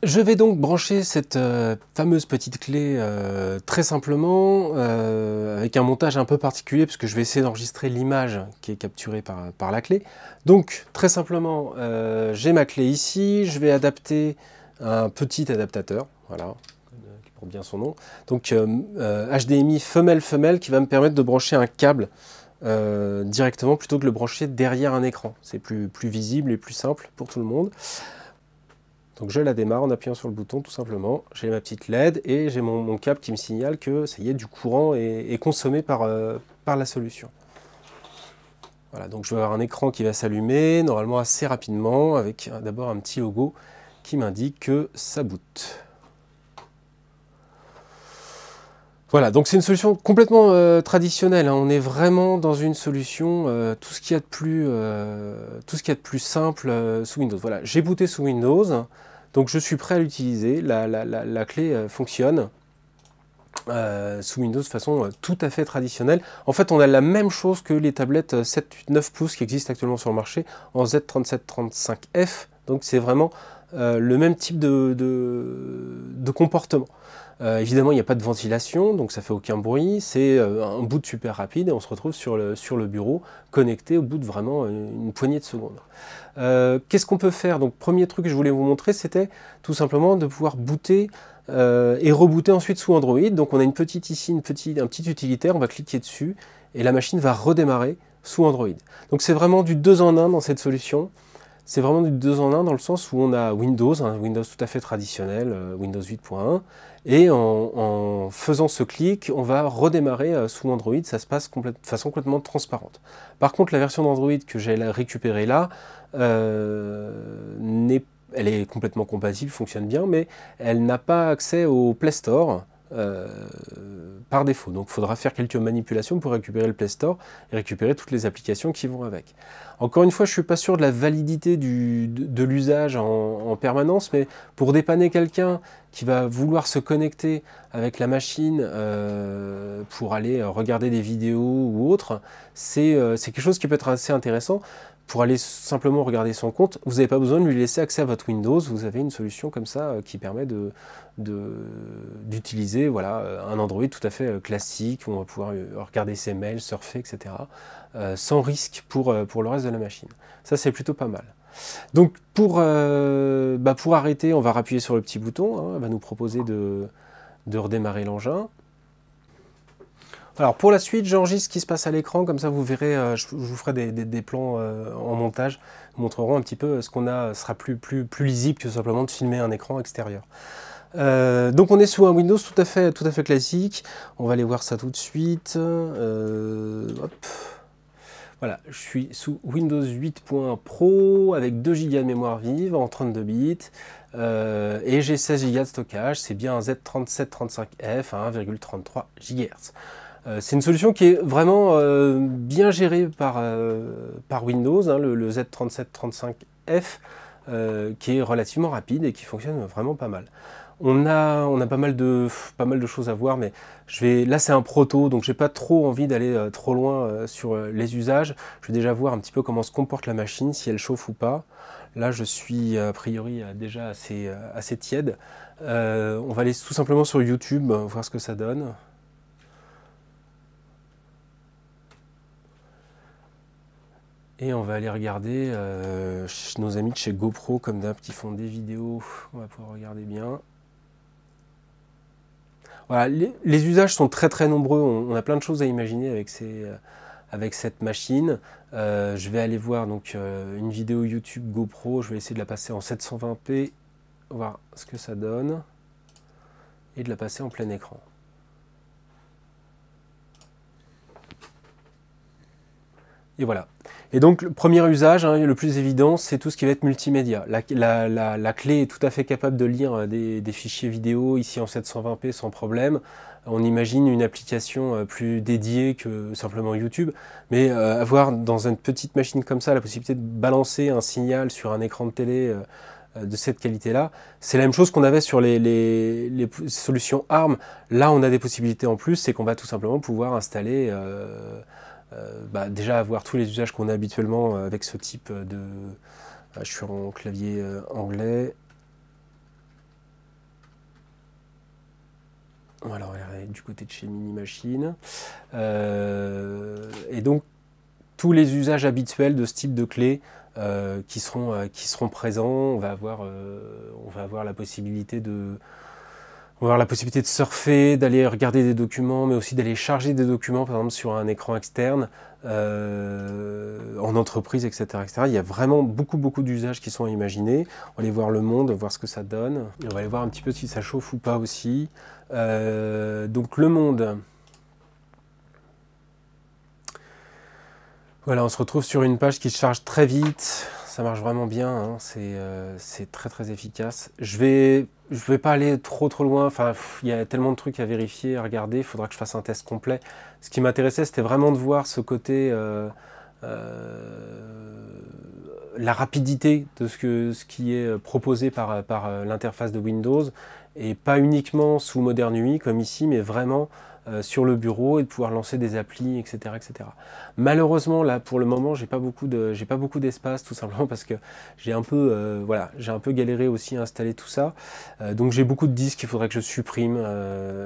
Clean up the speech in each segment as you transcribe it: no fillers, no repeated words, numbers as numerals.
Je vais donc brancher cette fameuse petite clé très simplement avec un montage un peu particulier puisque je vais essayer d'enregistrer l'image qui est capturée par la clé. Donc très simplement, j'ai ma clé ici, je vais adapter un petit adaptateur, voilà, qui porte bien son nom. Donc HDMI femelle-femelle qui va me permettre de brancher un câble directement plutôt que de le brancher derrière un écran. C'est plus visible et plus simple pour tout le monde. Donc je la démarre en appuyant sur le bouton tout simplement. J'ai ma petite LED et j'ai mon câble qui me signale que ça y est, du courant est consommé par la solution. Voilà, donc je vais avoir un écran qui va s'allumer, normalement assez rapidement, avec d'abord un petit logo qui m'indique que ça boot. Voilà, donc c'est une solution complètement traditionnelle, hein. On est vraiment dans une solution, tout ce qu'il y a de plus simple sous Windows. Voilà, j'ai booté sous Windows, donc je suis prêt à l'utiliser. La clé fonctionne sous Windows de façon tout à fait traditionnelle. En fait, on a la même chose que les tablettes 7-9 pouces qui existent actuellement sur le marché en Z3735F. Donc c'est vraiment le même type de comportement. Évidemment, il n'y a pas de ventilation, donc ça fait aucun bruit. C'est un boot super rapide et on se retrouve sur le bureau, connecté au bout de vraiment une poignée de secondes. Qu'est-ce qu'on peut faire? Donc, premier truc que je voulais vous montrer, c'était tout simplement de pouvoir booter et rebooter ensuite sous Android. Donc, on a une petite ici, un petit utilitaire, on va cliquer dessus et la machine va redémarrer sous Android. Donc, c'est vraiment du 2 en 1 dans cette solution. C'est vraiment du 2 en 1 dans le sens où on a Windows, un Windows tout à fait traditionnel, Windows 8.1, et en faisant ce clic, on va redémarrer sous Android, ça se passe de façon complètement transparente. Par contre, la version d'Android que j'ai récupérée là, elle est complètement compatible, fonctionne bien, mais elle n'a pas accès au Play Store, par défaut. Donc il faudra faire quelques manipulations pour récupérer le Play Store et récupérer toutes les applications qui vont avec. Encore une fois, je ne suis pas sûr de la validité de l'usage en permanence, mais pour dépanner quelqu'un qui va vouloir se connecter avec la machine pour aller regarder des vidéos ou autre, c'est quelque chose qui peut être assez intéressant. Pour aller simplement regarder son compte, vous n'avez pas besoin de lui laisser accès à votre Windows, vous avez une solution comme ça qui permet d'utiliser voilà, un Android tout à fait classique, où on va pouvoir regarder ses mails, surfer, etc., sans risque pour le reste de la machine. Ça, c'est plutôt pas mal. Donc, pour arrêter, on va appuyer sur le petit bouton, hein, elle va nous proposer de redémarrer l'engin. Alors pour la suite, j'enregistre ce qui se passe à l'écran, comme ça vous verrez, je vous ferai des plans en montage, nous montrerons un petit peu ce qu'on a, sera plus lisible que simplement de filmer un écran extérieur. Donc on est sous un Windows tout à fait classique, on va aller voir ça tout de suite. Hop. Voilà, je suis sous Windows 8.1 Pro avec 2 Go de mémoire vive en 32 bits et j'ai 16 Go de stockage, c'est bien un Z3735F à 1,33 GHz. C'est une solution qui est vraiment bien gérée par Windows, hein, le Z3735F, qui est relativement rapide et qui fonctionne vraiment pas mal. On a pas mal de choses à voir, mais là c'est un proto, donc j'ai pas trop envie d'aller trop loin sur les usages. Je vais déjà voir un petit peu comment se comporte la machine, si elle chauffe ou pas. Là je suis a priori déjà assez tiède. On va aller tout simplement sur YouTube, voir ce que ça donne. Et on va aller regarder nos amis de chez GoPro, comme d'hab, qui font des vidéos. On va pouvoir regarder bien. Voilà, les usages sont très nombreux. On a plein de choses à imaginer avec cette machine. Je vais aller voir donc une vidéo YouTube GoPro. Je vais essayer de la passer en 720p, voir ce que ça donne, et de la passer en plein écran. Et voilà. Et donc, le premier usage, hein, le plus évident, c'est tout ce qui va être multimédia. La clé est tout à fait capable de lire des fichiers vidéo, ici en 720p sans problème. On imagine une application plus dédiée que simplement YouTube, mais avoir dans une petite machine comme ça la possibilité de balancer un signal sur un écran de télé de cette qualité-là, c'est la même chose qu'on avait sur les solutions ARM. Là, on a des possibilités en plus, c'est qu'on va tout simplement pouvoir installer... déjà avoir tous les usages qu'on a habituellement avec ce type de... je suis en clavier anglais. du côté de chez Mini Machine. Et donc, tous les usages habituels de ce type de clé qui seront présents. On va avoir la possibilité de surfer, d'aller regarder des documents, mais aussi d'aller charger des documents, par exemple sur un écran externe, en entreprise, etc., etc. Il y a vraiment beaucoup d'usages qui sont à imaginer. On va aller voir le monde, voir ce que ça donne. On va aller voir un petit peu si ça chauffe ou pas aussi. Donc le monde. Voilà, on se retrouve sur une page qui se charge très vite. Ça marche vraiment bien, hein. C'est très efficace. Je vais pas aller trop loin. Enfin, il y a tellement de trucs à vérifier, à regarder. Il faudra que je fasse un test complet. Ce qui m'intéressait, c'était vraiment de voir ce côté, la rapidité de ce qui est proposé par l'interface de Windows, et pas uniquement sous Modern UI comme ici, mais vraiment sur le bureau, et de pouvoir lancer des applis, etc., etc. Malheureusement, là, pour le moment, j'ai pas beaucoup d'espace, tout simplement parce que j'ai un peu, j'ai un peu galéré aussi à installer tout ça. Donc j'ai beaucoup de disques qu'il faudrait que je supprime.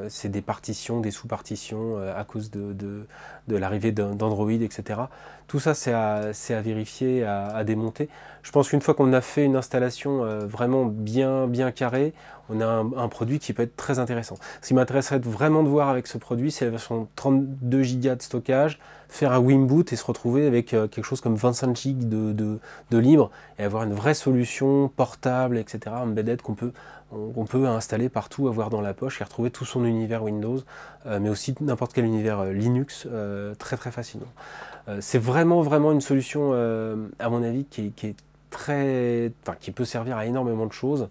C'est des partitions, des sous-partitions à cause de l'arrivée d'Android, etc. Tout ça, c'est à vérifier, à démonter. Je pense qu'une fois qu'on a fait une installation vraiment bien carrée, on a un produit qui peut être très intéressant. Ce qui m'intéresserait vraiment de voir avec ce produit, c'est la version 32 Go de stockage, faire un Wimboot et se retrouver avec quelque chose comme 25 Go de libre, et avoir une vraie solution portable, etc., embedded, qu'on peut installer partout, avoir dans la poche et retrouver tout son univers Windows, mais aussi n'importe quel univers Linux très facilement. C'est vraiment une solution, à mon avis, qui peut servir à énormément de choses.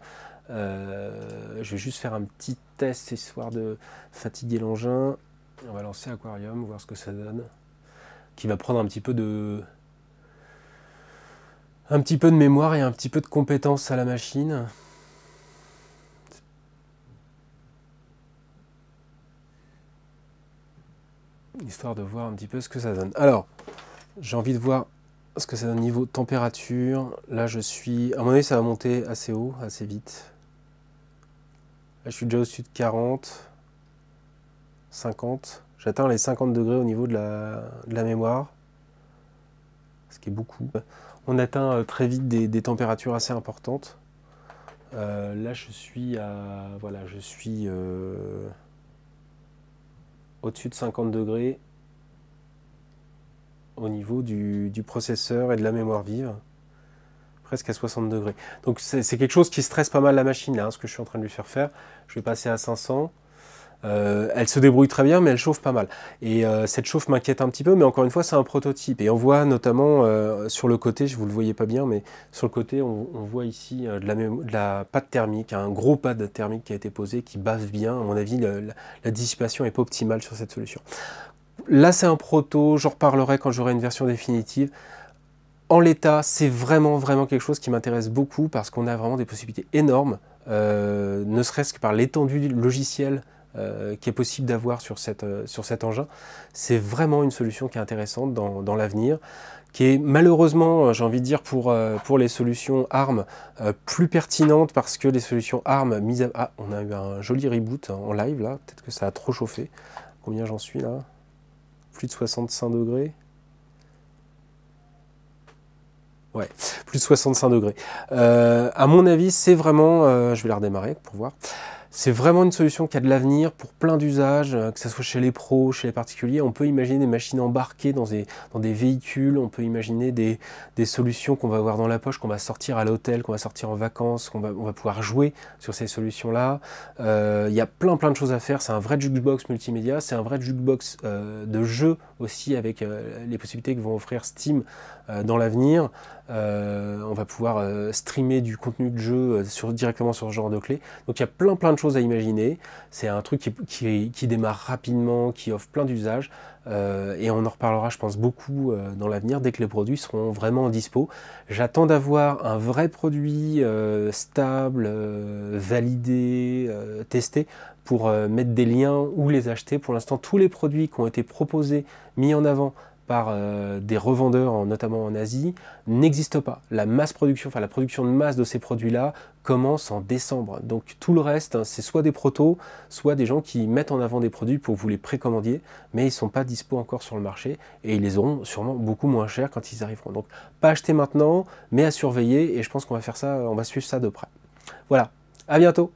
Je vais juste faire un petit test histoire de fatiguer l'engin. On va lancer Aquarium, voir ce que ça donne. Qui va prendre un petit peu de mémoire et un petit peu de compétence à la machine. Histoire de voir un petit peu ce que ça donne. Alors, j'ai envie de voir ce que ça donne niveau température. Là, à mon avis, ça va monter assez haut, assez vite. Là, je suis déjà au-dessus de 40, 50. J'atteins les 50 degrés au niveau de la mémoire, ce qui est beaucoup. On atteint très vite des températures assez importantes. Là, je suis au-dessus de 50 degrés au niveau du processeur et de la mémoire vive, presque à 60 degrés. Donc c'est quelque chose qui stresse pas mal la machine, là, hein, ce que je suis en train de lui faire. Je vais passer à 500. Elle se débrouille très bien, mais elle chauffe pas mal. Et cette chauffe m'inquiète un petit peu, mais encore une fois, c'est un prototype. Et on voit notamment sur le côté, je vous le voyez pas bien, mais sur le côté, on voit ici de la pâte thermique, un gros pad thermique qui a été posé, qui bave bien. À mon avis, la dissipation n'est pas optimale sur cette solution. Là, c'est un proto, j'en reparlerai quand j'aurai une version définitive. En l'état, c'est vraiment quelque chose qui m'intéresse beaucoup, parce qu'on a vraiment des possibilités énormes, ne serait-ce que par l'étendue logicielle qui est possible d'avoir sur cet engin. C'est vraiment une solution qui est intéressante dans l'avenir, qui est malheureusement, j'ai envie de dire, pour les solutions ARM, plus pertinente, parce que les solutions ARM mises à... Ah, on a eu un joli reboot en live, là. Peut-être que ça a trop chauffé. Combien j'en suis, là? Plus de 65 degrés. Ouais, plus de 65 degrés. À mon avis, c'est vraiment... je vais la redémarrer pour voir. C'est vraiment une solution qui a de l'avenir pour plein d'usages, que ce soit chez les pros, chez les particuliers. On peut imaginer des machines embarquées dans des véhicules, on peut imaginer des solutions qu'on va avoir dans la poche, qu'on va sortir à l'hôtel, qu'on va sortir en vacances, on va pouvoir jouer sur ces solutions-là. Il y a plein de choses à faire. C'est un vrai jukebox multimédia, c'est un vrai jukebox de jeu aussi, avec les possibilités que vont offrir Steam dans l'avenir. On va pouvoir streamer du contenu de jeu directement sur ce genre de clé. Donc il y a plein de choses à imaginer. C'est un truc qui démarre rapidement, qui offre plein d'usages, et on en reparlera, je pense, beaucoup dans l'avenir, dès que les produits seront vraiment en dispo. J'attends d'avoir un vrai produit stable, validé, testé, pour mettre des liens où les acheter. Pour l'instant, tous les produits qui ont été proposés, mis en avant par des revendeurs, notamment en Asie, n'existe pas. La masse production, enfin la production de masse de ces produits-là commence en décembre. Donc tout le reste, hein, c'est soit des protos, soit des gens qui mettent en avant des produits pour que vous les précommandiez, mais ils ne sont pas dispo encore sur le marché et ils les auront sûrement beaucoup moins cher quand ils arriveront. Donc pas acheter maintenant, mais à surveiller, et je pense qu'on va faire ça, on va suivre ça de près. Voilà, à bientôt!